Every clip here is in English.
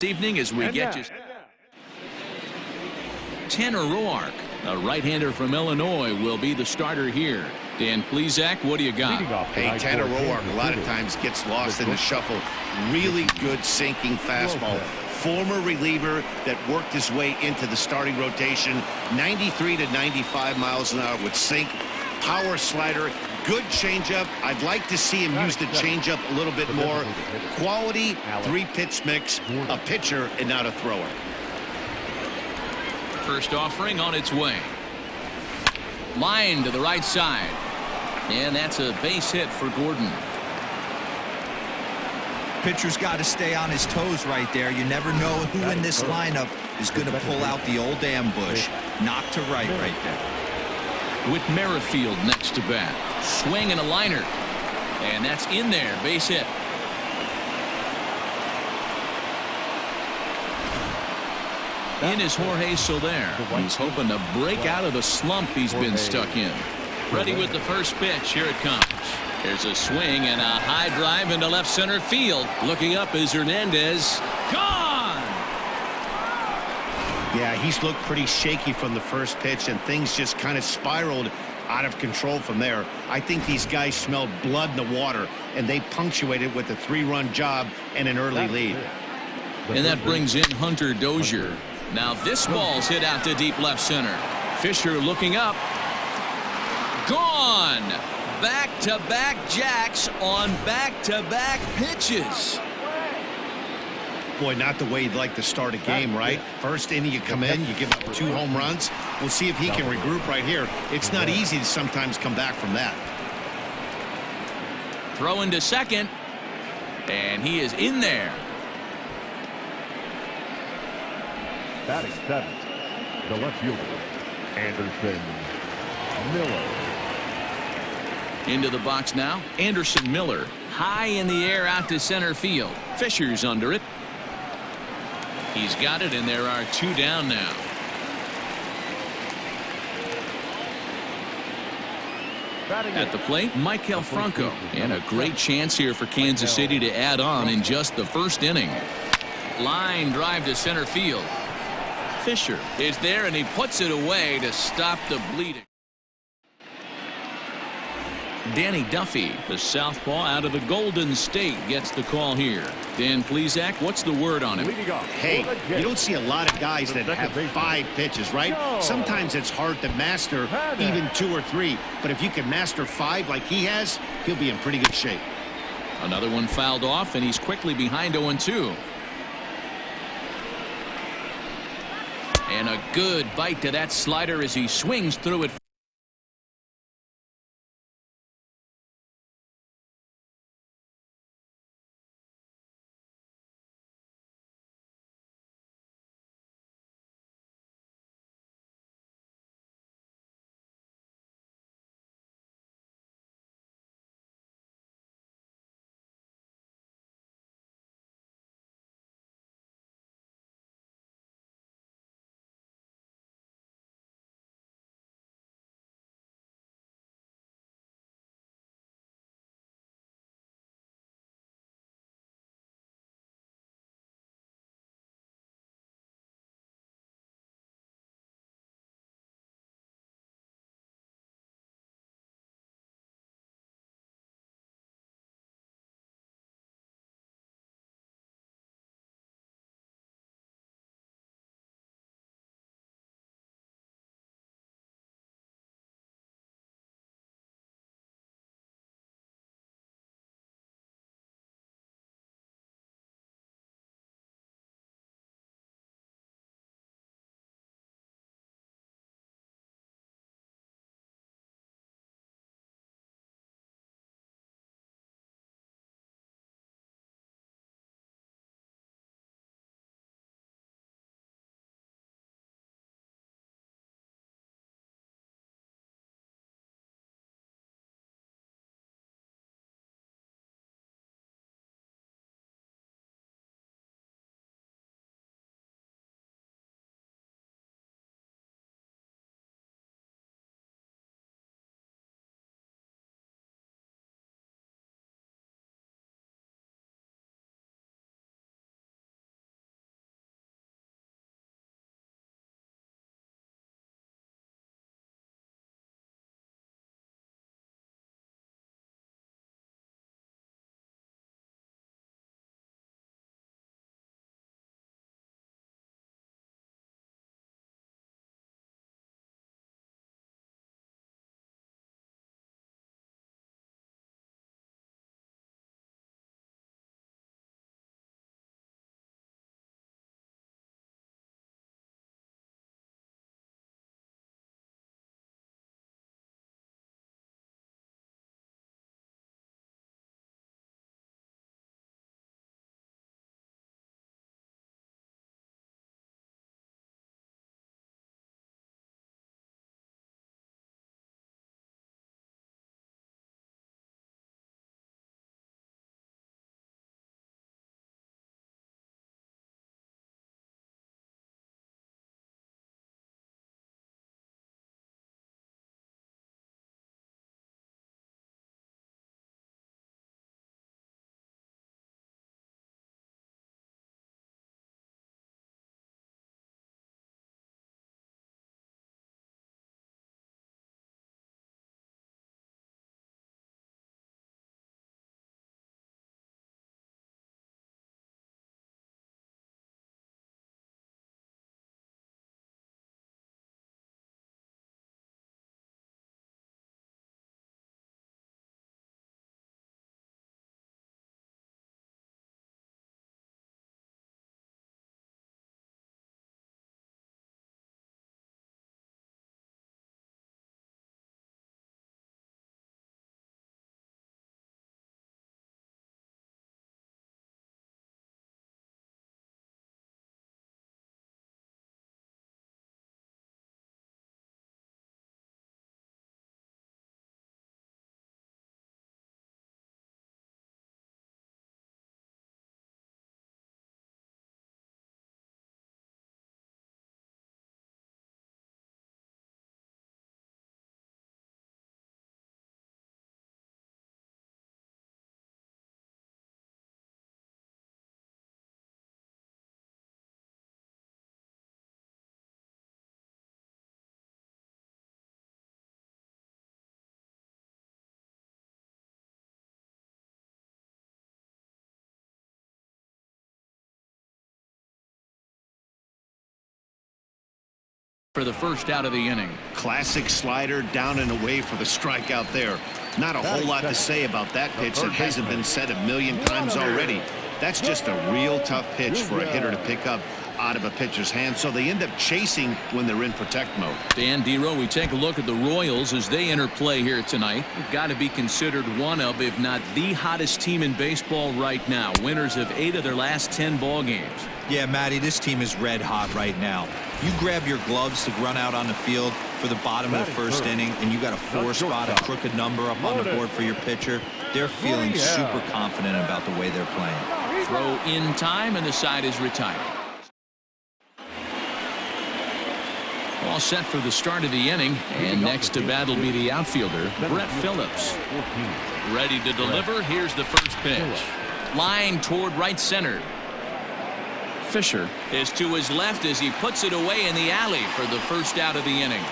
Evening as we get you Tanner Roark, a right-hander from Illinois, will be the starter here. Dan Plesac, what do you got? Hey, Tanner Roark a lot of times gets lost in the shuffle. Really good sinking fastball. Former reliever that worked his way into the starting rotation. 93 to 95 miles an hour with sink. Power slider. Good changeup. I'd like to see him use the changeup a little bit more. Quality 3-pitch mix. A pitcher and not a thrower. First offering on its way. Line to the right side. And that's a base hit for Gordon. Pitcher's got to stay on his toes right there. You never know who in this lineup is going to pull out the old ambush. Knock to right there. With Merrifield next to bat. Swing and a liner. And that's in there. Base hit. In is Jorge Soler. He's hoping to break out of the slump he's been stuck in. Ready with the first pitch. Here it comes. There's a swing and a high drive into left center field. Looking up is Hernandez. Gone! Yeah, he's looked pretty shaky from the first pitch, and things just kind of spiraled out of control from there. I think these guys smelled blood in the water, and they punctuated with a 3-run job and an early lead. And that brings in Hunter Dozier. Now this ball's hit out to deep left center. Fisher looking up. Gone! Back-to-back jacks on back-to-back pitches. Boy, not the way you'd like to start a game, right? First inning, you come in, you give up 2 home runs. We'll see if he can regroup right here. It's not easy to sometimes come back from that. Throw into second. And he is in there. Batting 7th, the left fielder, Anderson Miller. Into the box now, Anderson Miller. High in the air out to center field. Fisher's under it. He's got it, and there are 2 down now. At the plate, Michael Franco. And a great chance here for Kansas City to add on in just the first inning. Line drive to center field. Fisher is there, and he puts it away to stop the bleeding. Danny Duffy, the southpaw out of the Golden State, gets the call here. Dan Plesac, what's the word on him? Hey, you don't see a lot of guys that have 5 pitches, right? Sometimes it's hard to master even 2 or 3. But if you can master 5 like he has, he'll be in pretty good shape. Another one fouled off, and he's quickly behind 0-2. And a good bite to that slider as he swings through it. for the first out of the inning. Classic slider down and away for the strikeout there. Not a whole lot to say about that pitch that hasn't been said a million times already. That's just a real tough pitch for a hitter to pick up out of a pitcher's hand, so they end up chasing when they're in protect mode. Dan Dero, we take a look at the Royals as they enter play here tonight. They've got to be considered one of, if not the hottest team in baseball right now. Winners of 8 of their last 10 ball games. Yeah, Matty, this team is red hot right now. You grab your gloves to run out on the field for the bottom of the first inning, and you got a 4-spot, a crooked number up on the board for your pitcher. They're feeling super confident about the way they're playing. Throw in time, and the side is retired. All set for the start of the inning, and next to bat will be the outfielder, Brett Phillips. Ready to deliver. Here's the first pitch. Line toward right center. Fisher is to his left as he puts it away in the alley for the first out of the inning.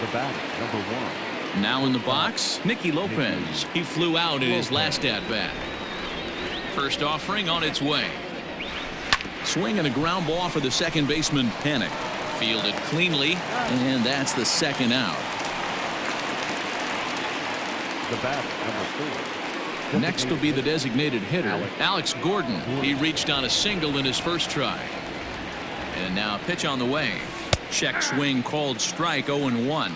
The batter, number 1. Now in the box, Nicky Lopez. He flew out in his last at-bat. First offering on its way. Swing and a ground ball for the second baseman, Panic. Fielded cleanly, and that's the second out. The batter, number 4. Next will be the designated hitter, Alex Gordon. He reached on a single in his first try. And now a pitch on the way. Check swing called strike, 0-1.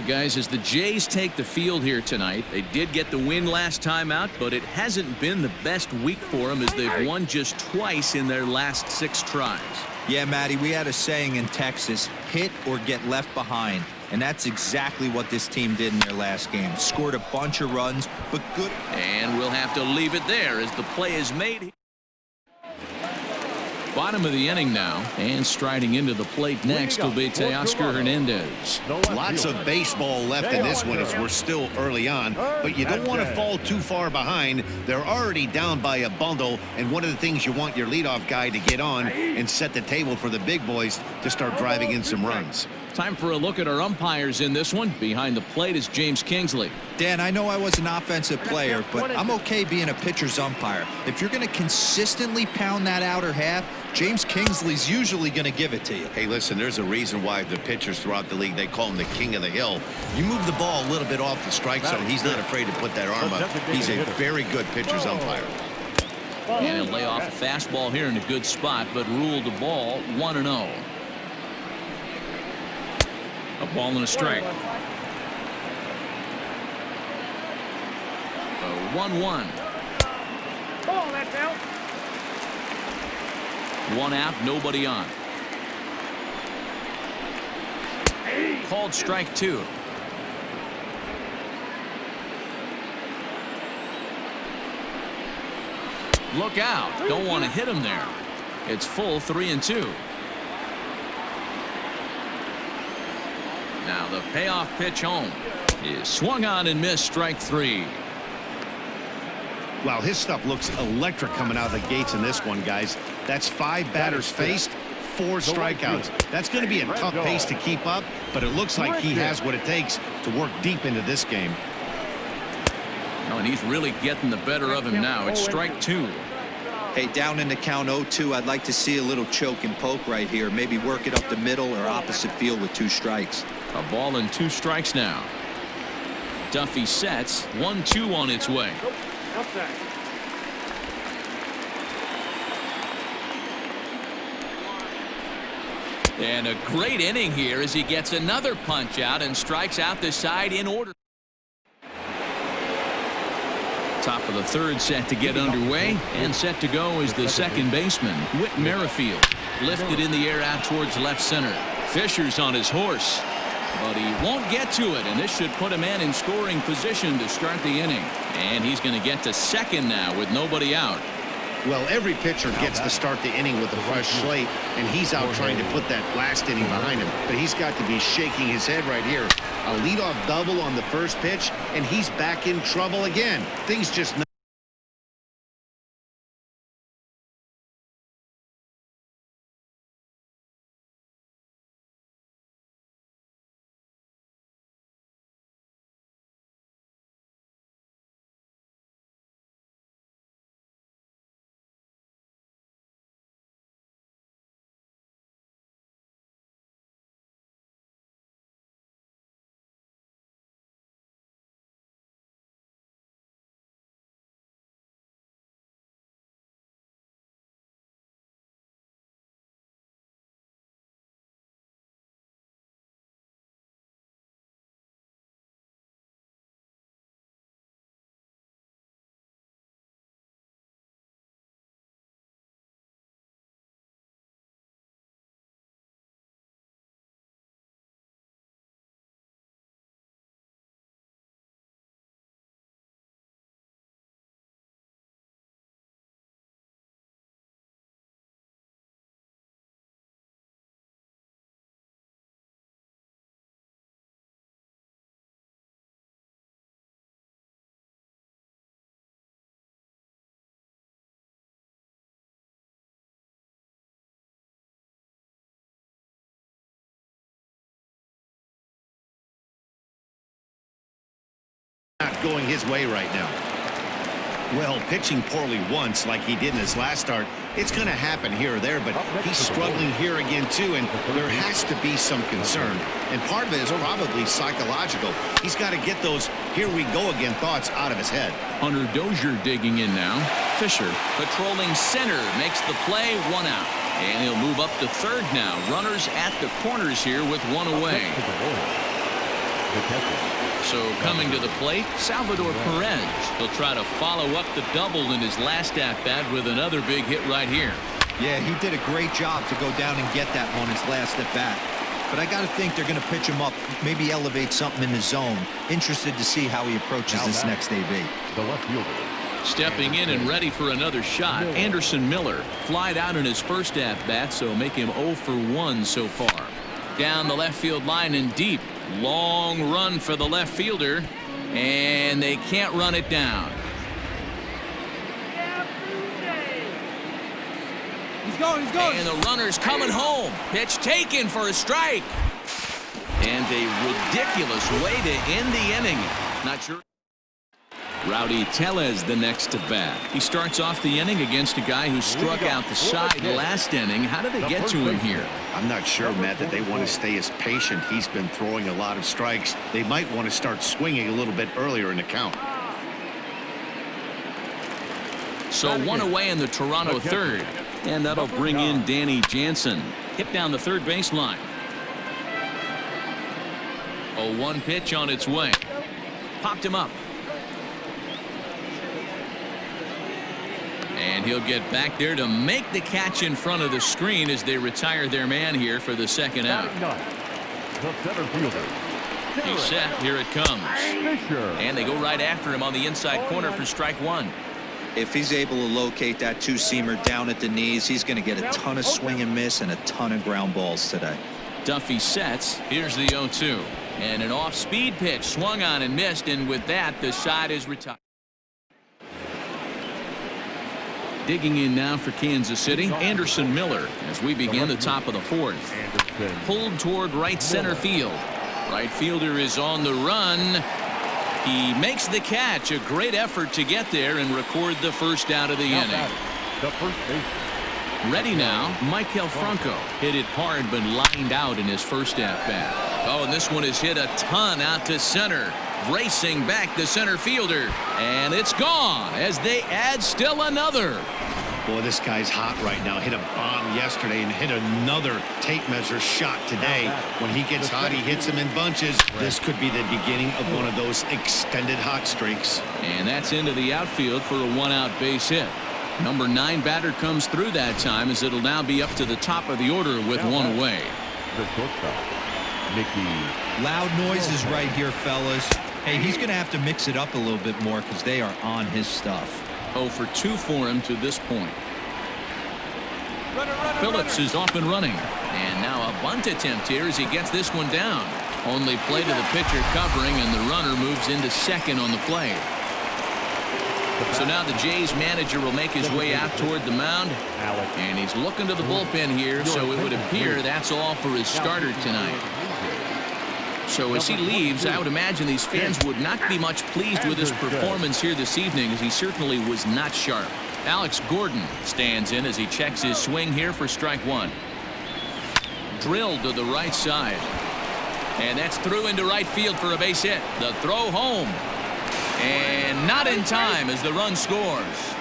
Guys, as the Jays take the field here tonight, they did get the win last time out, but it hasn't been the best week for them as they've won just twice in their last 6 tries. Yeah, Matty, we had a saying in Texas, hit or get left behind. And that's exactly what this team did in their last game. Scored a bunch of runs, but good. And we'll have to leave it there as the play is made. Bottom of the inning now, and striding into the plate next will be Teoscar Hernandez. Lots of baseball left in this one as we're still early on, but you don't want to fall too far behind. They're already down by a bundle, and one of the things you want your leadoff guy to get on and set the table for the big boys to start driving in some runs. Time for a look at our umpires in this one. Behind the plate is James Kingsley. Dan, I know I was an offensive player, but I'm okay being a pitcher's umpire. If you're going to consistently pound that outer half, James Kingsley's usually going to give it to you. Hey, listen, there's a reason why the pitchers throughout the league, they call him the king of the hill. You move the ball a little bit off the strike zone, he's not afraid to put that arm up. He's a very good pitcher's umpire. And he'll lay off a fastball here in a good spot, but ruled the ball 1-0. A ball and a strike. 1-1. One out, nobody on. Called strike 2. Look out. Don't want to hit him there. It's full 3-2. Now the payoff pitch home is swung on and missed, strike 3. Wow, his stuff looks electric coming out of the gates in this one, guys. That's 5 batters faced, 4 strikeouts. That's going to be a tough pace to keep up, but it looks like he has what it takes to work deep into this game. Oh, and he's really getting the better of him now. It's strike 2. Hey, down in the count 0-2, I'd like to see a little choke and poke right here. Maybe work it up the middle or opposite field with 2 strikes. A ball and 2 strikes now. Duffy sets, 1-2 on its way. And a great inning here as he gets another punch out and strikes out the side in order. Top of the third set to get underway, and set to go is the second baseman, Whit Merrifield. Lifted in the air out towards left center. Fisher's on his horse, but he won't get to it, and this should put a man in scoring position to start the inning. And he's going to get to second now with nobody out. Well, every pitcher gets to start the inning with a fresh slate, and he's out trying to put that last inning behind him. But he's got to be shaking his head right here. A leadoff double on the first pitch, and he's back in trouble again. Things just Not going his way right now. Well, pitching poorly once like he did in his last start, it's going to happen here or there, but he's struggling here again too, and there has to be some concern. And part of it is probably psychological. He's got to get those here we go again thoughts out of his head. Hunter Dozier digging in now. Fisher patrolling center makes the play, 1 out. And he'll move up to third now. Runners at the corners here with 1 away. So coming to the plate, Salvador Perez. He'll try to follow up the double in his last at-bat with another big hit right here. Yeah, he did a great job to go down and get that one his last at-bat. But I got to think they're going to pitch him up, maybe elevate something in the zone. Interested to see how he approaches this next AB. The left fielder. Stepping in and ready for another shot, Anderson Miller. Flied out in his first at-bat, so make him 0 for 1 so far. Down the left field line and deep. Long run for the left fielder, and they can't run it down. He's going. And the runner's coming home. Pitch taken for a strike. And a ridiculous way to end the inning. Not sure. Rowdy Tellez the next to bat. He starts off the inning against a guy who struck out the side last inning. How did they get to him here? I'm not sure, Matt, that they want to stay as patient. He's been throwing a lot of strikes. They might want to start swinging a little bit earlier in the count. So 1 away in the Toronto third. And that'll bring in Danny Jansen. Hit down the third baseline. 0-1 pitch on its way. Popped him up. And he'll get back there to make the catch in front of the screen as they retire their man here for the second out. The center fielder. He's set. Here it comes. And they go right after him on the inside corner for strike 1. If he's able to locate that two-seamer down at the knees, he's going to get a ton of swing and miss and a ton of ground balls today. Duffy sets. Here's the 0-2. And an off-speed pitch swung on and missed, and with that, the side is retired. Digging in now for Kansas City, Anderson Miller as we begin the top of the fourth. Pulled toward right center field. Right fielder is on the run. He makes the catch. A great effort to get there and record the first out of the inning. Ready now, Maikel Franco. Hit it hard but lined out in his first at-bat. Oh, and this one is hit a ton out to center. Racing back the center fielder, and it's gone as they add still another. Boy, this guy's hot right now. Hit a bomb yesterday and hit another tape measure shot today. When he gets hot, he hits them in bunches. This could be the beginning of one of those extended hot streaks. And that's into the outfield for a 1-out base hit. Number 9 batter comes through that time as it'll now be up to the top of the order with 1 away. Loud noises right here, fellas. Hey, he's going to have to mix it up a little bit more because they are on his stuff. 0 for 2 for him to this point. Phillips is off and running. And now a bunt attempt here as he gets this one down. Only play to the pitcher covering, and the runner moves into second on the play. So now the Jays manager will make his way out toward the mound. And he's looking to the bullpen here, so it would appear that's all for his starter tonight. So as he leaves, I would imagine these fans would not be much pleased with his performance here this evening, as he certainly was not sharp. Alex Gordon stands in as he checks his swing here for strike 1. Drilled to the right side. And that's through into right field for a base hit. The throw home. And not in time as the run scores.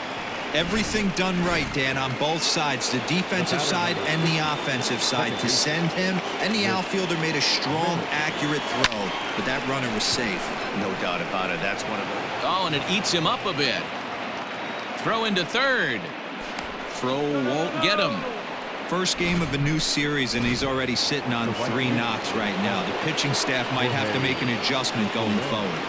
Everything done right, Dan, on both sides, the defensive side and the offensive side, to send him, and the outfielder made a strong, accurate throw, but that runner was safe. No doubt about it. That's one of them. Oh, and it eats him up a bit. Throw into third. Throw won't get him. First game of a new series, and he's already sitting on 3 knocks right now. The pitching staff might have to make an adjustment going forward.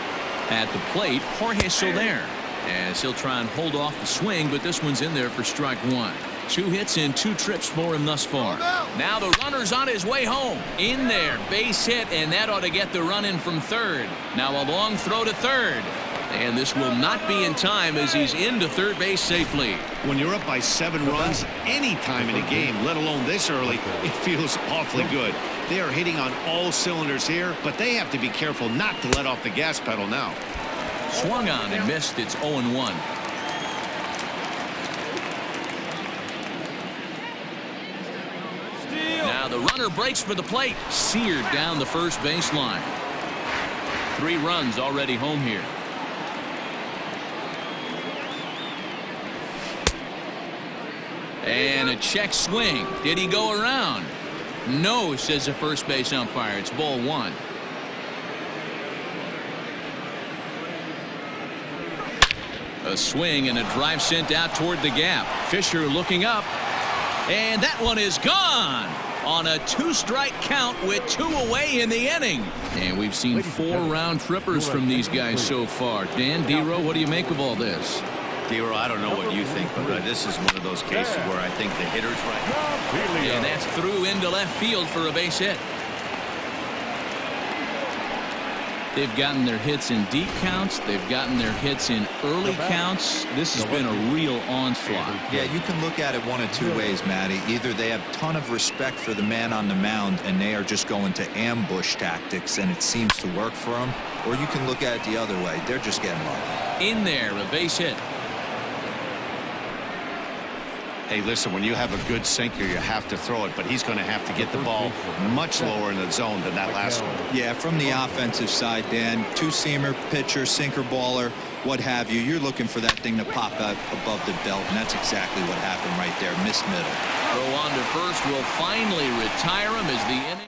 At the plate, Jorge Soler, as he'll try and hold off the swing, but this one's in there for strike 1. 2 hits in 2 trips for him thus far. Now the runner's on his way home. In there, base hit, and that ought to get the run in from third. Now a long throw to third. And this will not be in time as he's into third base safely. When you're up by 7 runs any time in a game, let alone this early, it feels awfully good. They are hitting on all cylinders here, but they have to be careful not to let off the gas pedal now. Swung on and missed. It's 0-1. Now the runner breaks for the plate. Seared down the first baseline. 3 runs already home here. And a check swing. Did he go around? No, says the first base umpire. It's ball 1. A swing and a drive sent out toward the gap. Fisher looking up. And that one is gone on a 2-strike count with 2 away in the inning. And we've seen 4 round trippers from these guys so far. Dan, D-Row, what do you make of all this? D-Row, I don't know what you think, but this is one of those cases where I think the hitter's right. And that's through into left field for a base hit. They've gotten their hits in deep counts. They've gotten their hits in early counts. This has been a real onslaught. Yeah, you can look at it one of 2 ways, Matty. Either they have a ton of respect for the man on the mound and they are just going to ambush tactics and it seems to work for them, or you can look at it the other way. They're just getting lucky. In there, a base hit. Hey, listen, when you have a good sinker, you have to throw it, but he's going to have to get the ball much lower in the zone than that last one. Yeah, from the offensive side, Dan, 2-seamer, pitcher, sinker baller, what have you. You're looking for that thing to pop out above the belt, and that's exactly what happened right there. Missed middle. Throw on to first will finally retire him as the inning.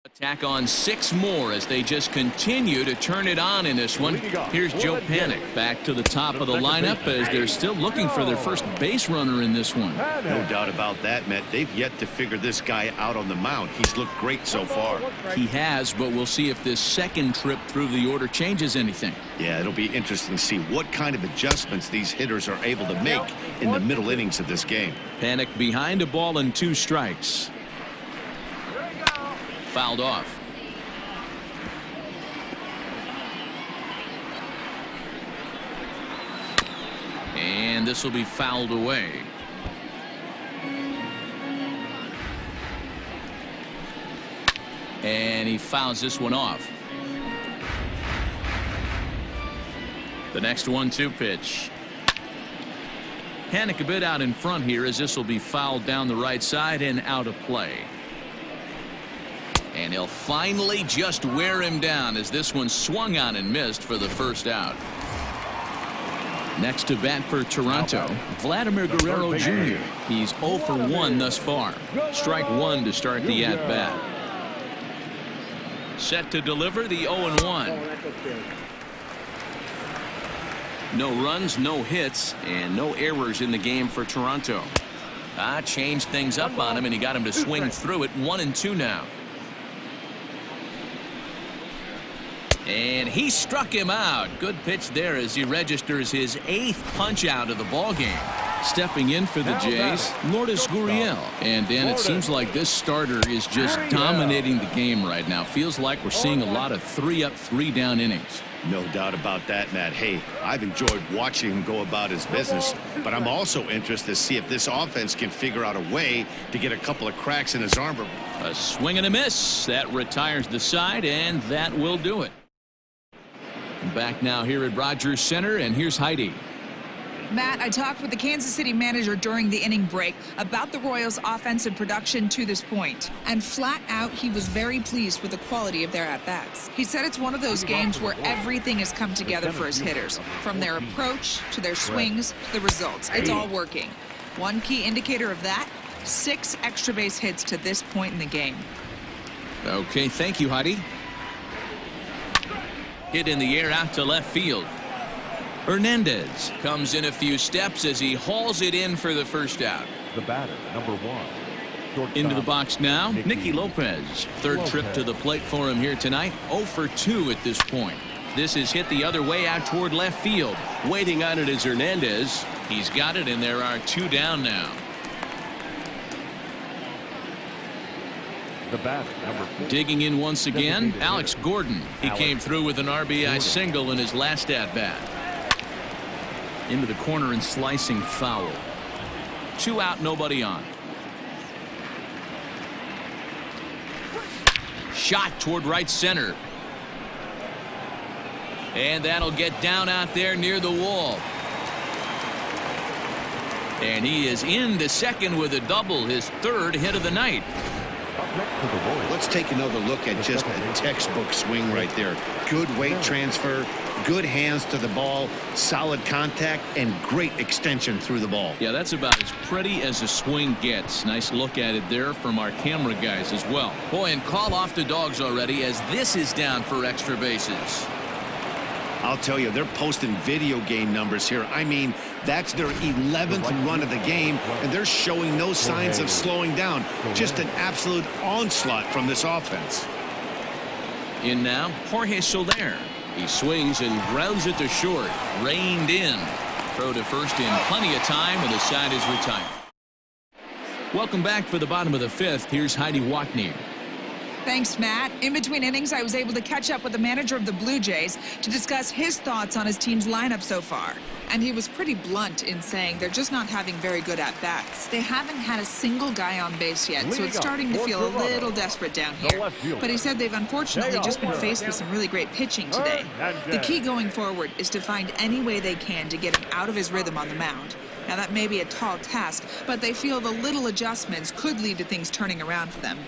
Attack on 6 more as they just continue to turn it on in this one. Here's Joe Panik back to the top of the lineup as they're still looking for their first base runner in this one. No doubt about that, Matt. They've yet to figure this guy out on the mound. He's looked great so far. He has, but we'll see if this second trip through the order changes anything. Yeah, it'll be interesting to see what kind of adjustments these hitters are able to make in the middle innings of this game. Panik behind a ball and 2 strikes. Fouled off. And this will be fouled away. And he fouls this one off. The next 1-2 pitch. Panik a bit out in front here as this will be fouled down the right side and out of play. And he'll finally just wear him down as this one swung on and missed for the first out. Next to bat for Toronto, Vladimir Guerrero Jr. He's 0 for 1 thus far. Strike 1 to start the at-bat. Set to deliver the 0-1. No runs, no hits, and no errors in the game for Toronto. Changed things up on him, and he got him to swing through it. 1-2 now. And he struck him out. Good pitch there as he registers his 8th punch out of the ball game. Stepping in for the Jays, Lourdes Gurriel. And Dan, it seems like this starter is just dominating the game right now. Feels like we're seeing a lot of 3-up, 3-down innings. No doubt about that, Matt. Hey, I've enjoyed watching him go about his business, but I'm also interested to see if this offense can figure out a way to get a couple of cracks in his armor. A swing and a miss. That retires the side, and that will do it. Back now here at Rogers Center, and here's Heidi. Matt, I talked with the Kansas City manager during the inning break about the Royals' offensive production to this point. And flat out, he was very pleased with the quality of their at-bats. He said it's one of those games where everything has come together for his hitters. From their approach, to their swings, to the results. It's all working. One key indicator of that, 6 extra base hits to this point in the game. Okay, thank you, Heidi. Hit in the air out to left field. Hernandez comes in a few steps as he hauls it in for the first out. The batter, number 1. Into the box now, Nicky Lopez. Third trip to the plate for him here tonight. 0 for 2 at this point. This is hit the other way out toward left field. Waiting on it is Hernandez. He's got it, and there are 2 down now. The batter, number 4. Digging in once again, Alex Gordon. He came through with an RBI single in his last at-bat. Into the corner and slicing foul. 2 out, nobody on. Shot toward right center. And that'll get down out there near the wall. And he is into second with a double, his third hit of the night. Let's take another look at just a textbook swing right there. Good weight transfer, good hands to the ball, solid contact, and great extension through the ball. Yeah, that's about as pretty as a swing gets. Nice look at it there from our camera guys as well. Boy, and call off the dogs already as this is down for extra bases. I'll tell you, they're posting video game numbers here. I mean, that's their 11th run of the game, and they're showing no signs of slowing down. Just an absolute onslaught from this offense. In now, Jorge Soler. He swings and grounds it to short. Reined in. Throw to first in plenty of time, and the side is retired. Welcome back for the bottom of the fifth. Here's Heidi Watney. Thanks, Matt. In between innings, I was able to catch up with the manager of the Blue Jays to discuss his thoughts on his team's lineup so far. And he was pretty blunt in saying they're just not having very good at-bats. They haven't had a single guy on base yet, so it's starting to feel a little desperate down here. But he said they've unfortunately just been faced with some really great pitching today. The key going forward is to find any way they can to get him out of his rhythm on the mound. Now, that may be a tall task, but they feel the little adjustments could lead to things turning around for them.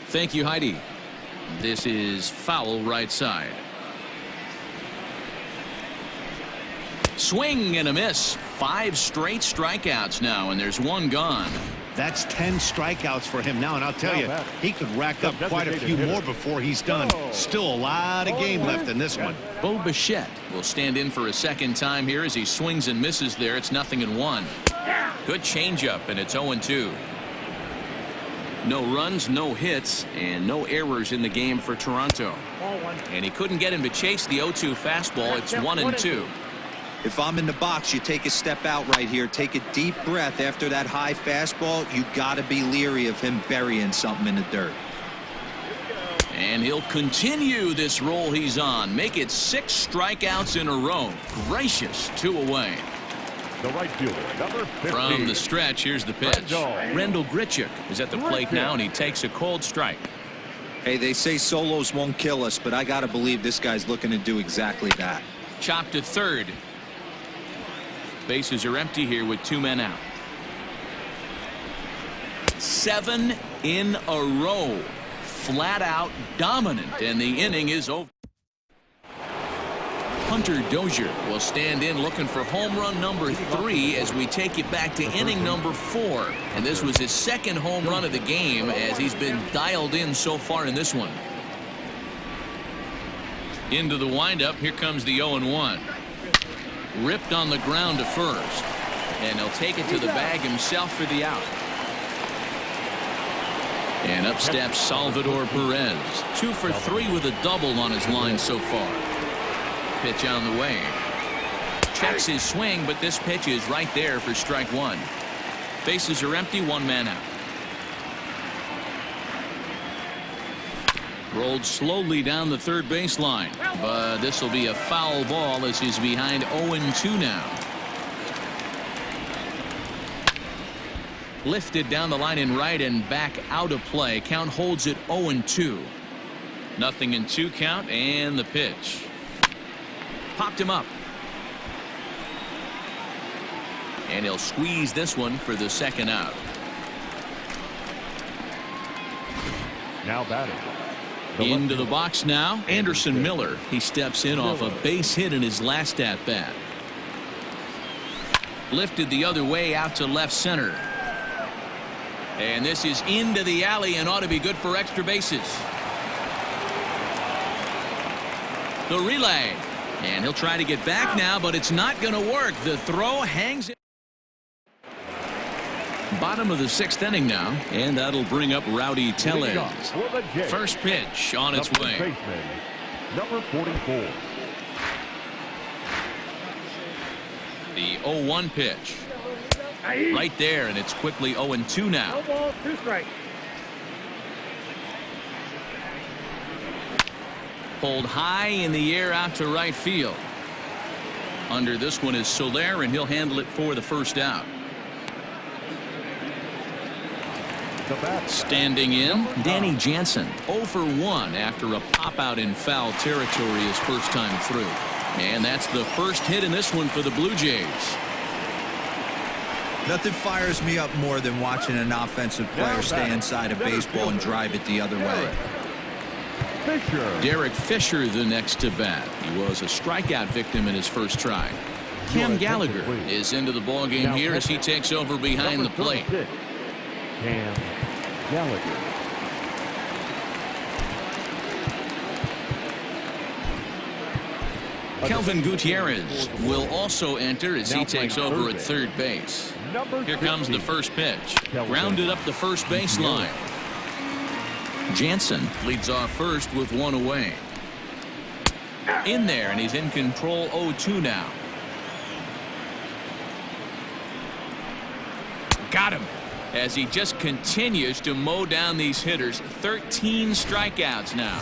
Thank you, Heidi. This is foul right side. Swing and a miss. 5 straight strikeouts now, and there's 1 gone. That's 10 strikeouts for him now, and I'll tell you, he could rack up quite a few more before he's done. Still a lot of game left in this one. Bo Bichette will stand in for a second time here as he swings and misses there. It's 0-1. Good changeup, and it's 0-2. No runs, no hits, and no errors in the game for Toronto. And he couldn't get him to chase the 0-2 fastball. It's 1-2. If I'm in the box, you take a step out right here. Take a deep breath after that high fastball. You got to be leery of him burying something in the dirt. And he'll continue this roll he's on. Make it 6 strikeouts in a row. Gracious, 2 away. The right fielder, number 15. From the stretch, here's the pitch. Rendell Grichuk is at the plate now, and he takes a cold strike. Hey, they say solos won't kill us, but I got to believe this guy's looking to do exactly that. Chopped to third. Bases are empty here with 2 men out. 7 in a row. Flat out dominant, and the inning is over. Hunter Dozier will stand in looking for home run number 3 as we take it back to inning number 4. And this was his second home run of the game as he's been dialed in so far in this one. Into the windup. Here comes the 0-1. Ripped on the ground to first. And he'll take it to the bag himself for the out. And up steps Salvador Perez. 2 for 3 with a double on his line so far. Pitch on the way. Checks his swing, but this pitch is right there for strike 1. Bases are empty, 1 man out. Rolled slowly down the third baseline, but this will be a foul ball as he's behind 0-2 now. Lifted down the line in right and back out of play. Count holds it 0-2. 0-2 count, and the pitch. Popped him up. And he'll squeeze this one for the second out. Now batting. Into the box now, Anderson Miller. He steps in off a base hit in his last at-bat. Lifted the other way out to left center. And this is into the alley and ought to be good for extra bases. The relay. And he'll try to get back now, but it's not going to work. The throw hangs in. Bottom of the 6th inning now, and that'll bring up Rowdy Tellez. First pitch on its way. Number 44. The 0-1 pitch. Right there, and it's quickly 0-2 now. No ball, 2 strikes. Pulled high in the air out to right field. Under this one is Soler, and he'll handle it for the first out. The batter. Standing in, Danny Jansen, 0 for 1 after a pop-out in foul territory his first time through. And that's the first hit in this one for the Blue Jays. Nothing fires me up more than watching an offensive player stay inside a baseball and drive it the other way. Derek Fisher the next to bat. He was a strikeout victim in his first try. Cam Gallagher is into the ballgame here as he takes over behind the plate. Cam Gallagher. Kelvin Gutierrez will also enter as he takes over at third base. Here comes the first pitch. Grounded up the first baseline. Jansen leads off first with one away. In there, and he's in control 0-2 now. Got him as he just continues to mow down these hitters. 13 strikeouts now.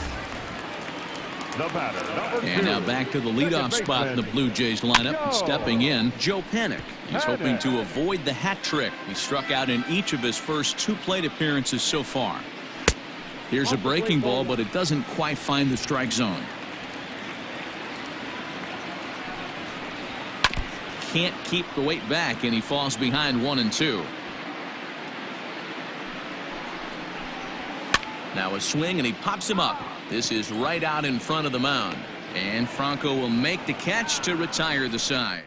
And now back to the leadoff spot in the Blue Jays lineup. Stepping in, Joe Panik. He's hoping to avoid the hat trick. He struck out in each of his first 2 plate appearances so far. Here's a breaking ball, but it doesn't quite find the strike zone. Can't keep the weight back, and he falls behind 1-2. Now a swing, and he pops him up. This is right out in front of the mound. And Franco will make the catch to retire the side.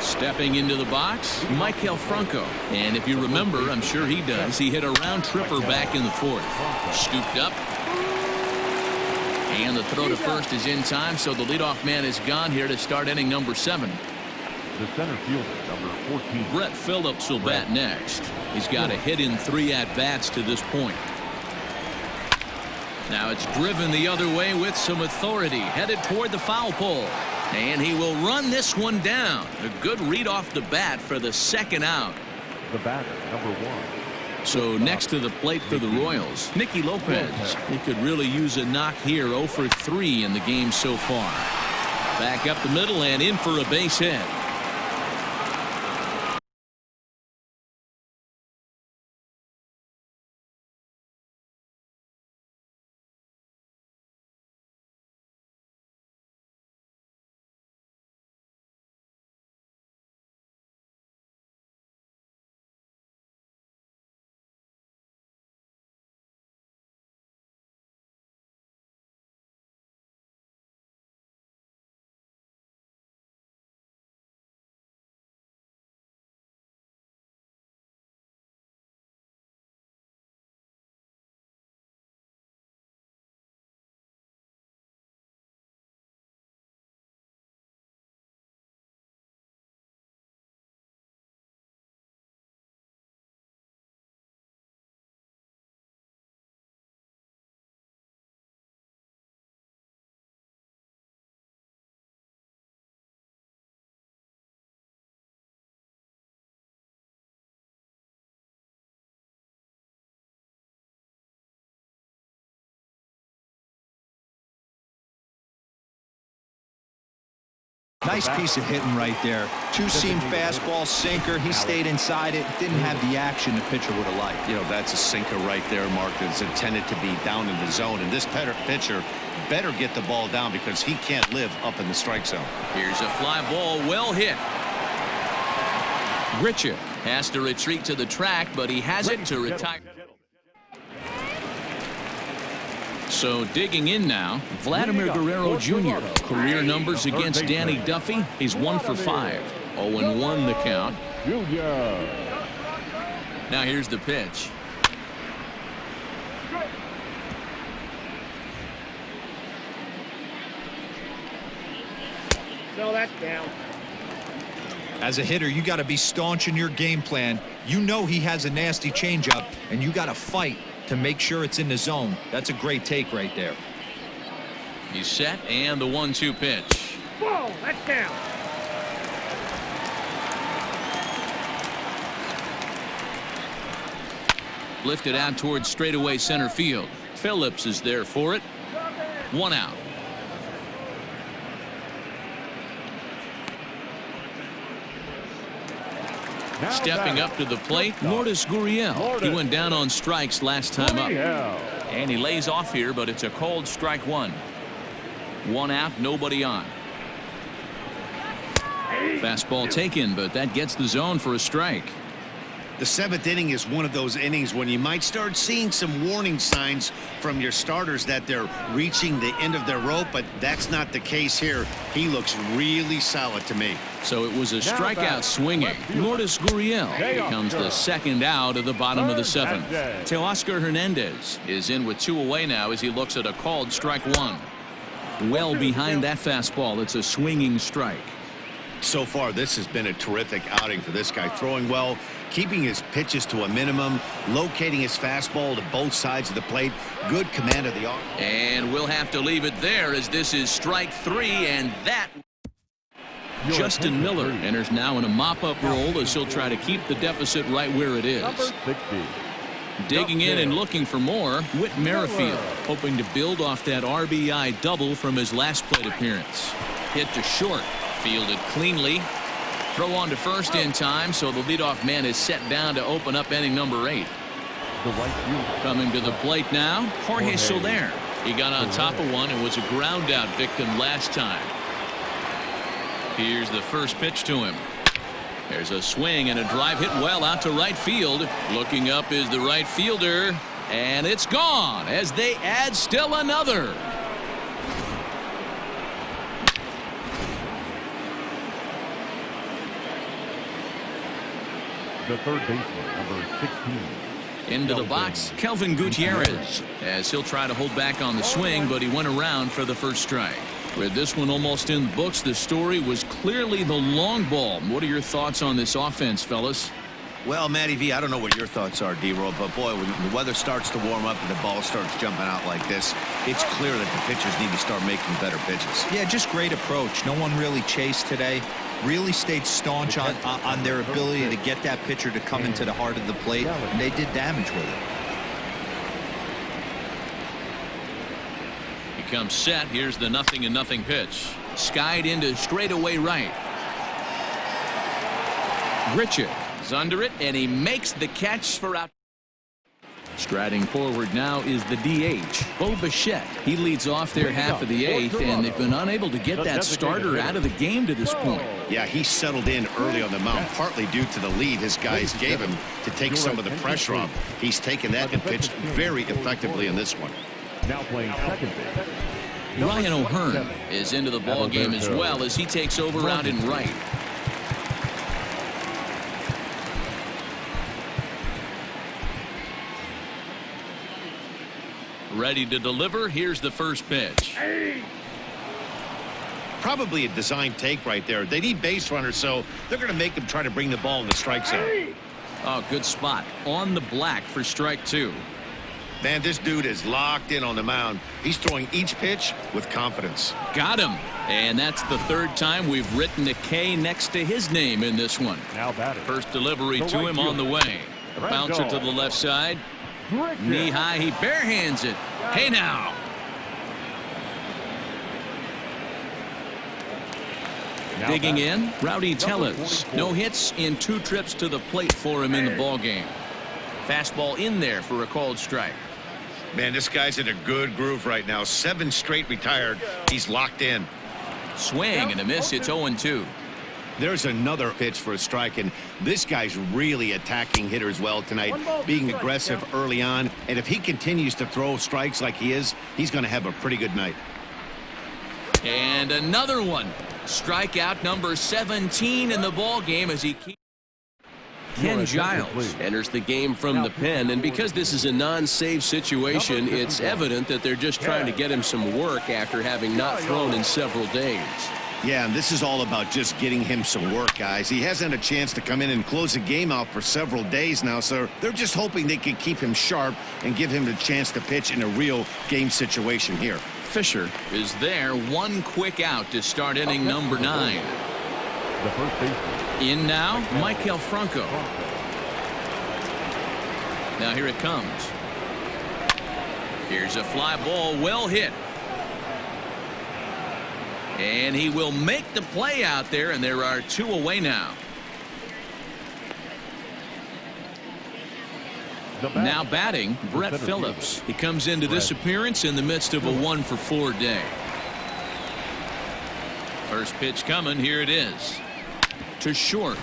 Stepping into the box, Maikel Franco. And if you remember, I'm sure he does, he hit a round tripper back in the 4th. Scooped up. And the throw to first is in time, so the leadoff man is gone here to start inning number 7. The center fielder, number 14. Brett Phillips will bat next. He's got a hit in 3 at-bats to this point. Now it's driven the other way with some authority, headed toward the foul pole. And he will run this one down. A good read off the bat for the second out. The batter, number 1. So next to the plate for the Royals, Nicky Lopez. He could really use a knock here. 0 for 3 in the game so far. Back up the middle and in for a base hit. Nice piece of hitting right there. Two-seam fastball, sinker. He stayed inside it. Didn't have the action the pitcher would have liked. You know, that's a sinker right there, Mark, that's intended to be down in the zone. And this pitcher better get the ball down because he can't live up in the strike zone. Here's a fly ball, well hit. Richard has to retreat to the track, but he has it to retire. So digging in now, Vladimir Guerrero Jr. Career numbers against Danny Duffy. He's 1 for 5. 0-1 the count. Now here's the pitch. So that's down. As a hitter, you got to be staunch in your game plan. You know he has a nasty changeup, and you got to fight to make sure it's in the zone. That's a great take right there. He's set, and the 1-2 pitch. Whoa, that's down. Lifted out towards straightaway center field. Phillips is there for it. 1 out. Stepping up to the plate, Lourdes Gurriel. He went down on strikes last time up. And he lays off here, but it's a called strike one. One out, nobody on. Fastball taken, but that gets the zone for a strike. The 7th inning is one of those innings when you might start seeing some warning signs from your starters that they're reaching the end of their rope, but that's not the case here. He looks really solid to me. So it was a strikeout swinging. Lourdes Gurriel becomes the second out of the bottom of the 7th. Teoscar Hernandez is in with 2 away now as he looks at a called strike one. Well behind that fastball. It's a swinging strike. So far, this has been a terrific outing for this guy. Throwing well, keeping his pitches to a minimum, locating his fastball to both sides of the plate. Good command of the arm. And we'll have to leave it there as this is strike 3, and that. Justin Miller enters now in a mop-up role as he'll try to keep the deficit right where it is. Digging in and looking for more, Whit Merrifield, hoping to build off that RBI double from his last plate appearance. Hit to short. Fielded cleanly. Throw on to first in time, so the leadoff man is set down to open up inning number 8. Coming to the plate now, Jorge Soler. He got on top of one and was a ground out victim last time. Here's the first pitch to him. There's a swing and a drive hit well out to right field. Looking up is the right fielder, and it's gone as they add still another. The third baseman, number 16. Into the box, Kelvin Gutierrez, as he'll try to hold back on the swing, but he went around for the first strike. With this one almost in the books, the story was clearly the long ball. What are your thoughts on this offense, fellas? Well, Matty V, I don't know what your thoughts are, D-Roll, but boy, when the weather starts to warm up and the ball starts jumping out like this, it's clear that the pitchers need to start making better pitches. Yeah, just great approach. No one really chased today. Really stayed staunch on their ability to get that pitcher to come into the heart of the plate, and they did damage with it. He comes set. Here's the 0-0 pitch. Skied into straightaway right. Grichuk is under it, and he makes the catch for out. Striding forward now is the DH, Bo Bichette. He leads off their half of the 8th, and they've been unable to get that starter out of the game to this point. Yeah, he settled in early on the mound, partly due to the lead his guys gave him to take some of the pressure off. He's taken that and pitched very effectively in this one. Now playing second base. Ryan O'Hearn is into the ball game as well as he takes over out in right. Ready to deliver. Here's the first pitch. Probably a design take right there. They need base runners, so they're going to make them try to bring the ball in the strike zone. Oh, good spot on the black for strike 2. Man, this dude is locked in on the mound. He's throwing each pitch with confidence. Got him. And that's the 3rd time we've written a K next to his name in this one. Now batting. First delivery to him on the way. Bouncer to the left side. Knee high, he barehands it. Hey now. Digging in, Rowdy Tellez. No hits in 2 trips to the plate for him in the ball game. Fastball in there for a called strike. Man, this guy's in a good groove right now. 7 straight retired. He's locked in. Swing and a miss. It's 0-2. There's another pitch for a strike, and this guy's really attacking hitters well tonight, being aggressive early on. And if he continues to throw strikes like he is, he's going to have a pretty good night. And another one. Strikeout number 17 in the ball game as he keeps. Ken Giles enters the game from the pen, and because this is a non-save situation, it's evident that they're just trying to get him some work after having not thrown in several days. Yeah, and this is all about just getting him some work, guys. He hasn't had a chance to come in and close the game out for several days now, so they're just hoping they can keep him sharp and give him the chance to pitch in a real game situation here. Fisher is there. One quick out to start inning number 9. The first baseman. In now, Maikel Franco. Now here it comes. Here's a fly ball, well hit. And he will make the play out there, and there are 2 away now. Now batting, Brett Phillips. He comes into this appearance in the midst of a 1-for-4 day. First pitch coming. Here it is. To short.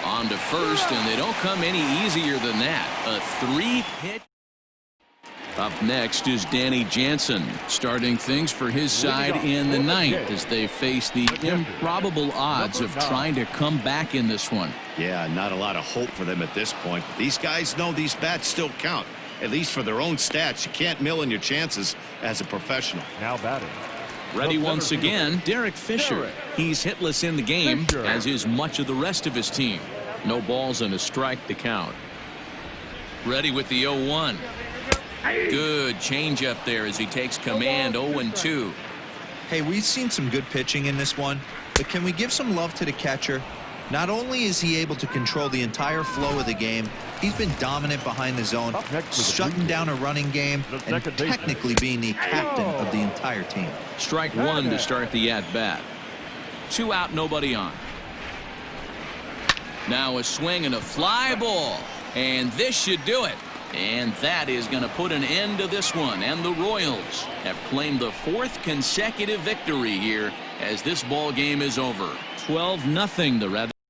On to first, and they don't come any easier than that. A 3-pitch. Up next is Danny Jansen, starting things for his side in the ninth as they face the improbable odds of trying to come back in this one. Yeah, not a lot of hope for them at this point. These guys know these bats still count, at least for their own stats. You can't mill in your chances as a professional. Now batting. Ready once again, Derek Fisher. He's hitless in the game, as is much of the rest of his team. No balls and a strike to count. Ready with the 0-1. Good changeup there as he takes command. 0-2. Hey, we've seen some good pitching in this one, but can we give some love to the catcher? Not only is he able to control the entire flow of the game, he's been dominant behind the zone, shutting down a running game, and technically being the captain of the entire team. Strike one to start the at-bat. 2 out, nobody on. Now a swing and a fly ball, and this should do it. And that is going to put an end to this one, and the Royals have claimed the 4th consecutive victory here as this ball game is over. 12-0 the Red